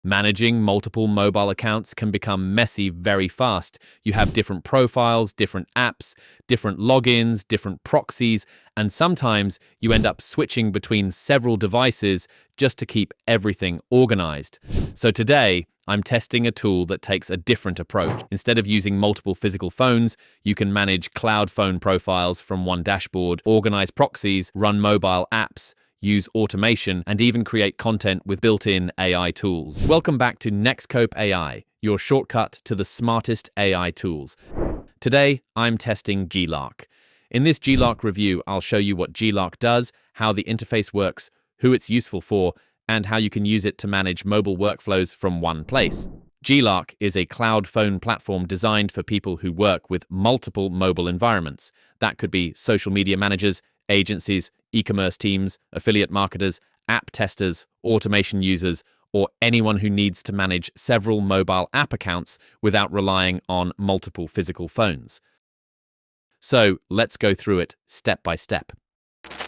Managing multiple mobile accounts can become messy very fast. You have different profiles, different apps, different logins, different proxies, and sometimes you end up switching between several devices just to keep everything organized. So today, I'm testing a tool that takes a different approach. Instead of using multiple physical phones, you can manage cloud phone profiles from one dashboard, organize proxies, run mobile apps, use automation, and even create content with built-in AI tools. Welcome back to Nextcope AI, your shortcut to the smartest AI tools. Today, I'm testing GeeLark. In this GeeLark review, I'll show you what GeeLark does, how the interface works, who it's useful for, and how you can use it to manage mobile workflows from one place. GeeLark is a cloud phone platform designed for people who work with multiple mobile environments. That could be social media managers, agencies, e-commerce teams, affiliate marketers, app testers, automation users, or anyone who needs to manage several mobile app accounts without relying on multiple physical phones. So let's go through it step by step.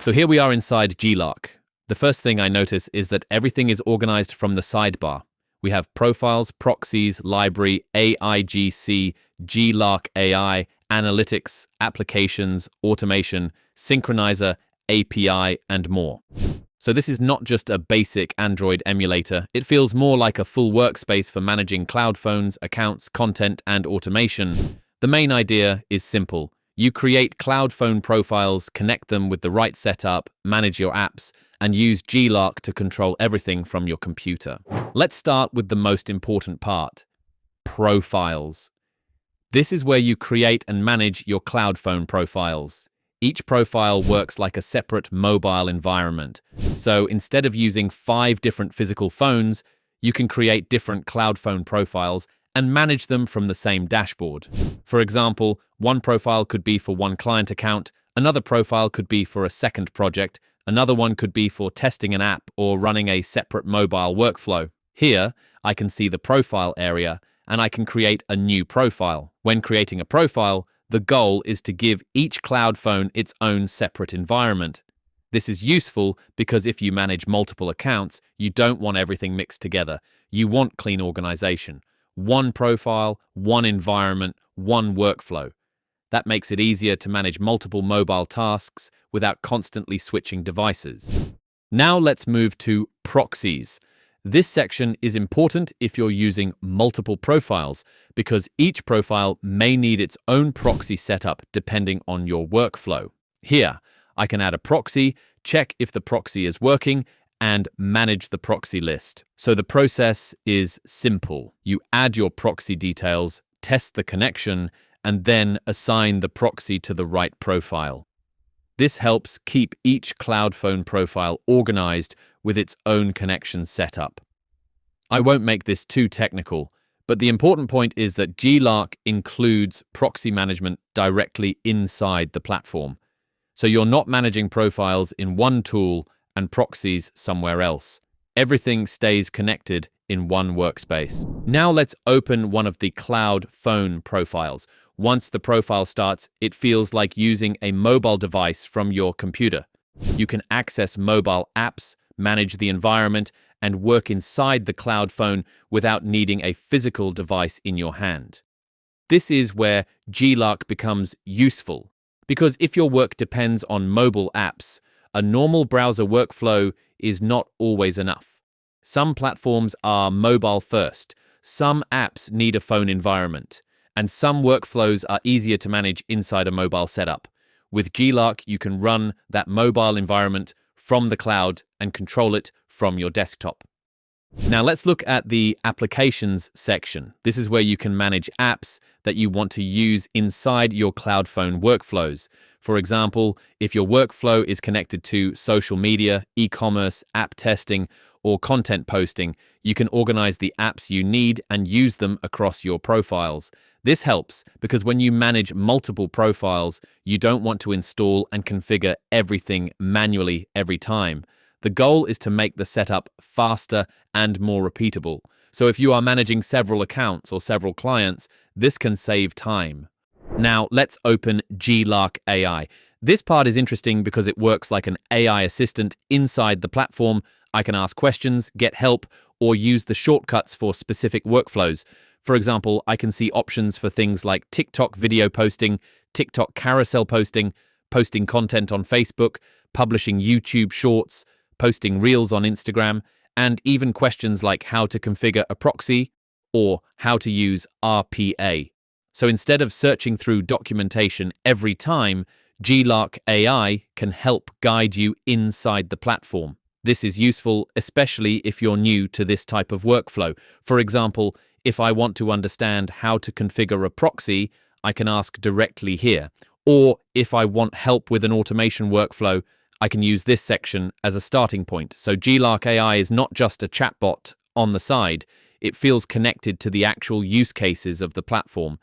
So here we are inside GeeLark. The first thing I notice is that everything is organized from the sidebar. We have profiles, proxies, library, AIGC, GeeLark AI, analytics, applications, automation, synchronizer, API, and more. So this is not just a basic Android emulator. It feels more like a full workspace for managing cloud phones, accounts, content, and automation. The main idea is simple. You create cloud phone profiles, connect them with the right setup, manage your apps, and use GeeLark to control everything from your computer. Let's start with the most important part: profiles. This is where you create and manage your cloud phone profiles. Each profile works like a separate mobile environment. So instead of using 5 different physical phones, you can create different cloud phone profiles and manage them from the same dashboard. For example, one profile could be for one client account, another profile could be for a second project, another one could be for testing an app or running a separate mobile workflow. Here, I can see the profile area, and I can create a new profile. When creating a profile, the goal is to give each cloud phone its own separate environment. This is useful because if you manage multiple accounts, you don't want everything mixed together. You want clean organization. One profile, one environment, one workflow. That makes it easier to manage multiple mobile tasks without constantly switching devices. Now let's move to proxies. This section is important if you're using multiple profiles because each profile may need its own proxy setup depending on your workflow. Here, I can add a proxy, check if the proxy is working, and manage the proxy list. So the process is simple. You add your proxy details, test the connection, and then assign the proxy to the right profile. This helps keep each cloud phone profile organized with its own connection setup. I won't make this too technical, but the important point is that GeeLark includes proxy management directly inside the platform. So you're not managing profiles in one tool and proxies somewhere else. Everything stays connected in one workspace. Now let's open one of the cloud phone profiles. Once the profile starts, it feels like using a mobile device from your computer. You can access mobile apps, manage the environment, and work inside the cloud phone without needing a physical device in your hand. This is where GeeLark becomes useful, because if your work depends on mobile apps, a normal browser workflow is not always enough. Some platforms are mobile first, some apps need a phone environment, and some workflows are easier to manage inside a mobile setup. With GeeLark, you can run that mobile environment from the cloud and control it from your desktop. Now let's look at the applications section. This is where you can manage apps that you want to use inside your cloud phone workflows. For example, if your workflow is connected to social media, e-commerce, app testing, or content posting, you can organize the apps you need and use them across your profiles. This helps because when you manage multiple profiles, you don't want to install and configure everything manually every time. The goal is to make the setup faster and more repeatable. So if you are managing several accounts or several clients, this can save time. Now let's open GeeLark AI. This part is interesting because it works like an AI assistant inside the platform, I can ask questions, get help, or use the shortcuts for specific workflows. For example, I can see options for things like TikTok video posting, TikTok carousel posting, posting content on Facebook, publishing YouTube shorts, posting reels on Instagram, and even questions like how to configure a proxy or how to use RPA. So instead of searching through documentation every time, GeeLark AI can help guide you inside the platform. This is useful, especially if you're new to this type of workflow. For example, if I want to understand how to configure a proxy, I can ask directly here. Or if I want help with an automation workflow, I can use this section as a starting point. So GeeLark AI is not just a chatbot on the side, it feels connected to the actual use cases of the platform.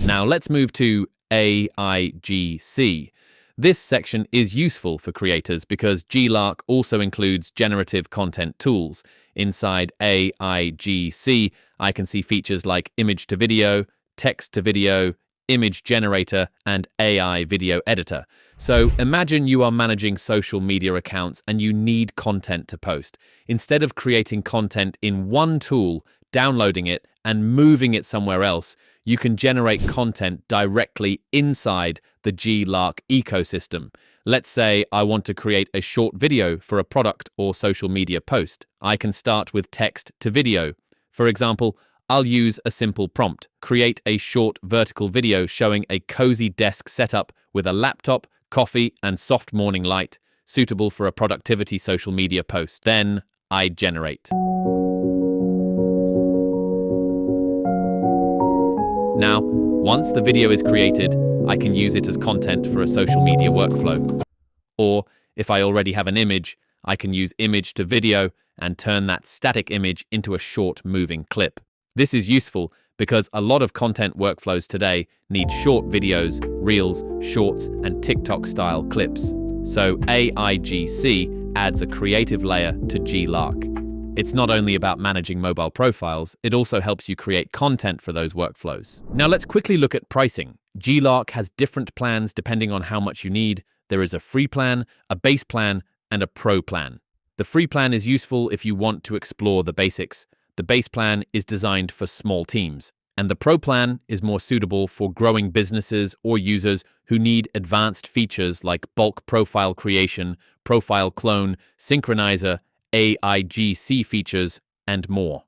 Now let's move to AIGC. This section is useful for creators because GeeLark also includes generative content tools. Inside AIGC, I can see features like image to video, text to video, image generator, and AI video editor. So imagine you are managing social media accounts and you need content to post. Instead of creating content in one tool, downloading it, and moving it somewhere else, you can generate content directly inside the GeeLark ecosystem. Let's say I want to create a short video for a product or social media post. I can start with text to video. For example, I'll use a simple prompt. Create a short vertical video showing a cozy desk setup with a laptop, coffee, and soft morning light, suitable for a productivity social media post. Then I generate. Now, once the video is created, I can use it as content for a social media workflow. Or, if I already have an image, I can use image to video and turn that static image into a short moving clip. This is useful because a lot of content workflows today need short videos, reels, shorts, and TikTok-style clips. So AIGC adds a creative layer to GeeLark. It's not only about managing mobile profiles, it also helps you create content for those workflows. Now let's quickly look at pricing. GeeLark has different plans depending on how much you need. There is a free plan, a base plan, and a pro plan. The free plan is useful if you want to explore the basics. The base plan is designed for small teams. And the pro plan is more suitable for growing businesses or users who need advanced features like bulk profile creation, profile clone, synchronizer, AIGC features, and more.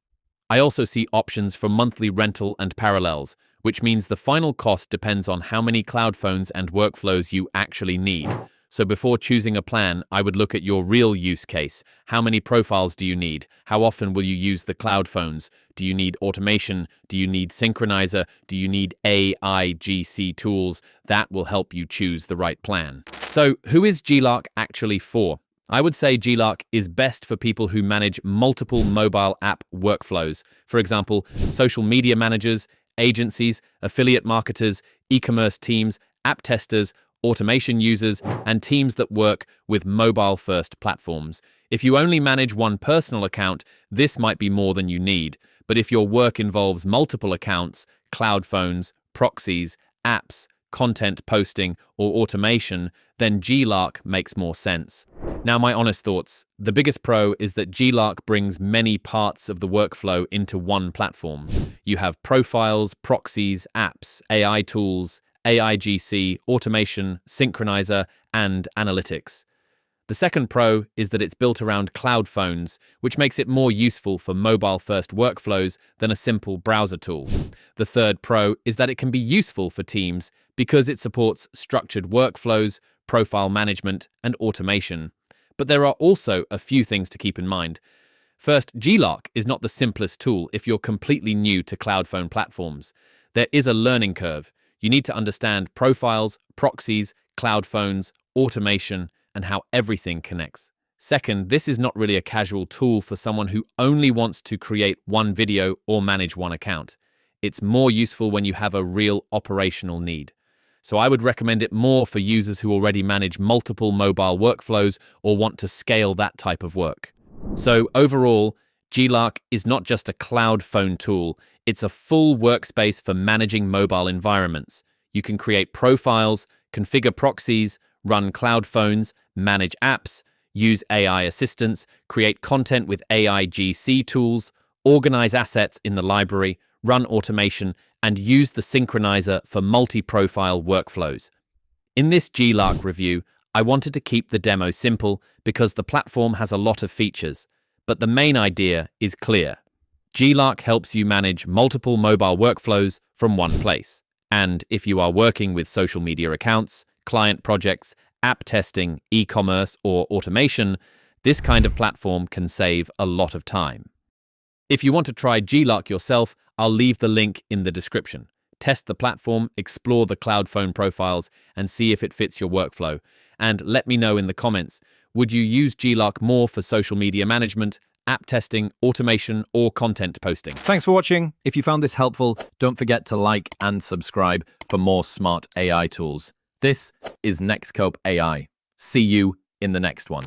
I also see options for monthly rental and parallels, which means the final cost depends on how many cloud phones and workflows you actually need. So before choosing a plan, I would look at your real use case. How many profiles do you need? How often will you use the cloud phones? Do you need automation? Do you need synchronizer? Do you need AIGC tools? That will help you choose the right plan. So who is GeeLark actually for? I would say GeeLark is best for people who manage multiple mobile app workflows. For example, social media managers, agencies, affiliate marketers, e-commerce teams, app testers, automation users, and teams that work with mobile-first platforms. If you only manage one personal account, this might be more than you need. But if your work involves multiple accounts, cloud phones, proxies, apps, content posting, or automation, then GeeLark makes more sense. Now, my honest thoughts. The biggest pro is that GeeLark brings many parts of the workflow into one platform. You have profiles, proxies, apps, AI tools, AIGC, automation, synchronizer, and analytics. The second pro is that it's built around cloud phones, which makes it more useful for mobile-first workflows than a simple browser tool. The third pro is that it can be useful for teams because it supports structured workflows, profile management, and automation. But there are also a few things to keep in mind. First, GeeLark is not the simplest tool if you're completely new to cloud phone platforms. There is a learning curve. You need to understand profiles, proxies, cloud phones, automation, and how everything connects. Second, this is not really a casual tool for someone who only wants to create one video or manage one account. It's more useful when you have a real operational need. So I would recommend it more for users who already manage multiple mobile workflows or want to scale that type of work. So overall, GeeLark is not just a cloud phone tool, it's a full workspace for managing mobile environments. You can create profiles, configure proxies, run cloud phones, manage apps, use AI assistants, create content with AIGC tools, organize assets in the library, run automation, and use the synchronizer for multi-profile workflows. In this GeeLark review, I wanted to keep the demo simple because the platform has a lot of features, but the main idea is clear. GeeLark helps you manage multiple mobile workflows from one place. And if you are working with social media accounts, client projects, app testing, e-commerce, or automation, this kind of platform can save a lot of time. If you want to try GeeLark yourself, I'll leave the link in the description. Test the platform, explore the cloud phone profiles, and see if it fits your workflow. And let me know in the comments, would you use GeeLark more for social media management, app testing, automation, or content posting? Thanks for watching. If you found this helpful, don't forget to like and subscribe for more smart AI tools. This is Nextcope AI. See you in the next one.